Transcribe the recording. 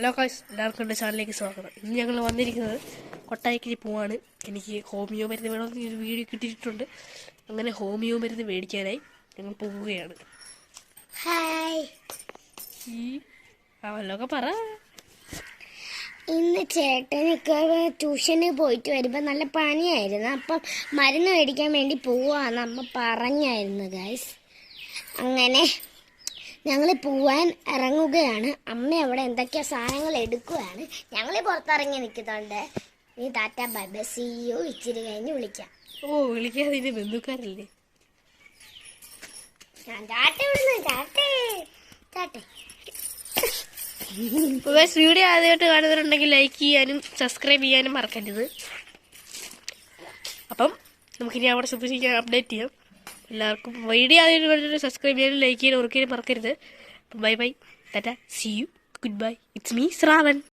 Hello guys, എല്ലാവർക്കും എൻ്റെ ചാനലിലേക്ക് സ്വാഗതം. ഇന്ന് ഞങ്ങൾ വന്നിരിക്കുന്നത് കൊട്ടായിക്കിരി പോവാണ്. എനിക്ക് ഹോമിയോ മരുന്ന് വേണമെന്ന് ഒരു വീഡിയോ കിട്ടിയിട്ടുണ്ട്. അങ്ങനെ ഹോമിയോ മരുന്ന് മേടിക്കാനായി ഞങ്ങൾ പോവുകയാണ്. ഹായ്, അവല്ലൊക്കെ പറ. ഇന്ന് ചേട്ടനൊക്കെ ട്യൂഷന് പോയിട്ട് വരുമ്പോൾ നല്ല പനിയായിരുന്നു. അപ്പം മരുന്ന് മേടിക്കാൻ വേണ്ടി പോവാന്ന് അമ്മ പറഞ്ഞായിരുന്നു ഗൈസ്. അങ്ങനെ ഞങ്ങൾ പോവാൻ ഇറങ്ങുകയാണ്. അമ്മ അവിടെ എന്തൊക്കെയോ സാധനങ്ങൾ എടുക്കുകയാണ്. ഞങ്ങൾ പുറത്തിറങ്ങി നിൽക്കുന്നുണ്ട്. നീ tata bye bye, see you, ഇച്ചിരി കഴിഞ്ഞ് വിളിക്കാം. വിളിക്കാതെ ഇതിൻ്റെ ബന്ധുക്കാരല്ലേ? ഞാൻ ടാറ്റ വിടുന്നു. ടാറ്റേ ടാറ്റേ. വീഡിയോ ആദ്യമായിട്ട് കാണുന്നവരുണ്ടെങ്കിൽ ലൈക്ക് ചെയ്യാനും സബ്സ്ക്രൈബ് ചെയ്യാനും മറക്കരുത്. അപ്പം നമുക്കിനി അവിടെ ശ്രദ്ധിക്കാൻ അപ്ഡേറ്റ് ചെയ്യാം. എല്ലാവർക്കും വീഡിയോ ആദ്യമായിട്ട് സബ്സ്ക്രൈബ് ചെയ്യാനും ലൈക്ക് ചെയ്യാനും ഒരിക്കലും മറക്കരുത്. Bye bye, tata, see you, good bye. It's me Shravan.